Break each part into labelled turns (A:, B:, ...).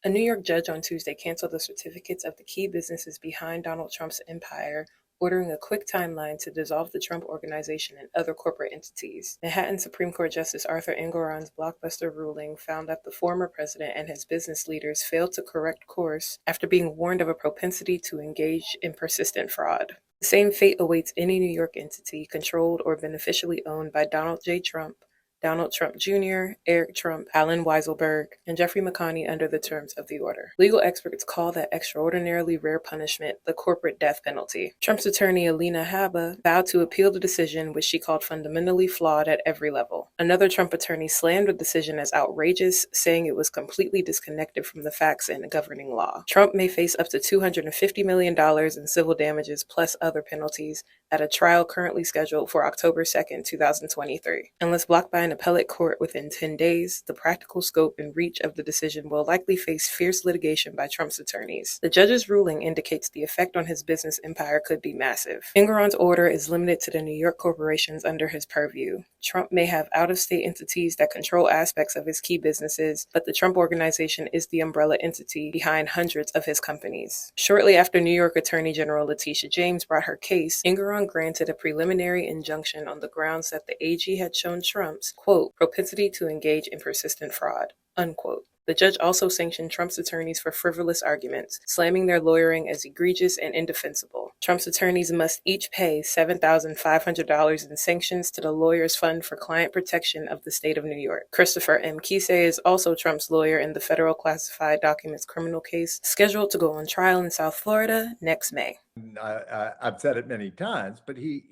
A: A New York judge on Tuesday canceled the certificates of the key businesses behind Donald Trump's empire, ordering a quick timeline to dissolve the Trump Organization and other corporate entities. Manhattan Supreme Court Justice Arthur Engoron's blockbuster ruling found that the former president and his business leaders failed to correct course after being warned of a propensity to engage in persistent fraud. The same fate awaits any New York entity controlled or beneficially owned by Donald J. Trump, Donald Trump Jr., Eric Trump, Alan Weiselberg, and Jeffrey McConney under the terms of the order. Legal experts call that extraordinarily rare punishment the corporate death penalty. Trump's attorney Alina Habba vowed to appeal the decision, which she called fundamentally flawed at every level. Another Trump attorney slammed the decision as outrageous, saying it was completely disconnected from the facts and governing law. Trump may face up to $250 million in civil damages plus other penalties at a trial currently scheduled for October 2nd, 2023. Unless blocked by an appellate court within 10 days, the practical scope and reach of the decision will likely face fierce litigation by Trump's attorneys. The judge's ruling indicates the effect on his business empire could be massive. Engoron's order is limited to the New York corporations under his purview. Trump may have out-of-state entities that control aspects of his key businesses, but the Trump Organization is the umbrella entity behind hundreds of his companies. Shortly after New York Attorney General Letitia James brought her case, Engoron granted a preliminary injunction on the grounds that the AG had shown Trump's, quote, propensity to engage in persistent fraud, unquote. The judge also sanctioned Trump's attorneys for frivolous arguments, slamming their lawyering as egregious and indefensible. Trump's attorneys must each pay $7,500 in sanctions to the Lawyers Fund for Client Protection of the state of New York. Christopher M. Kise is also Trump's lawyer in the federal classified documents criminal case, scheduled to go on trial in South Florida next May.
B: I've said it many times, but he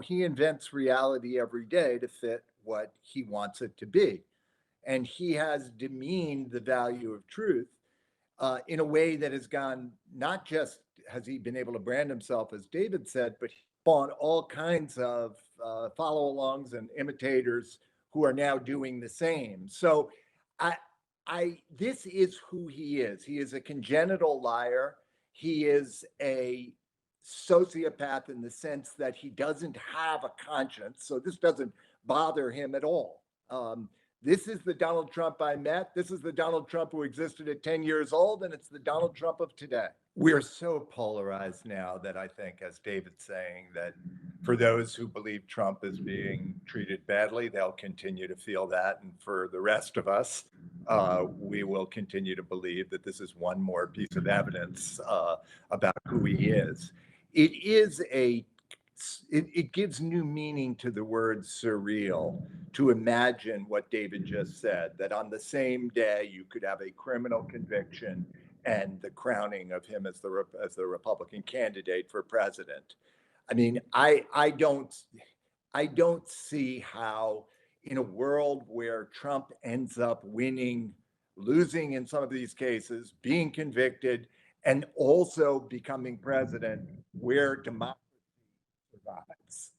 B: invents reality every day to fit what he wants it to be. And he has demeaned the value of truth in a way that has gone, not just has he been able to brand himself, as David said, but he spawned all kinds of follow-alongs and imitators who are now doing the same. So this is who he is. He is a congenital liar. He is a sociopath in the sense that he doesn't have a conscience. So this doesn't bother him at all. This is the Donald Trump I met. This is the Donald Trump who existed at 10 years old, and it's the Donald Trump of today. We're so polarized now that I think, as David's saying, that for those who believe Trump is being treated badly, they'll continue to feel that. And for the rest of us, we will continue to believe that this is one more piece of evidence about who he is. It gives new meaning to the word surreal to imagine what David just said, that on the same day you could have a criminal conviction and the crowning of him as the Republican candidate for president. I mean, I don't see how, in a world where Trump ends up winning, losing in some of these cases, being convicted, and also becoming president, where democracy survives.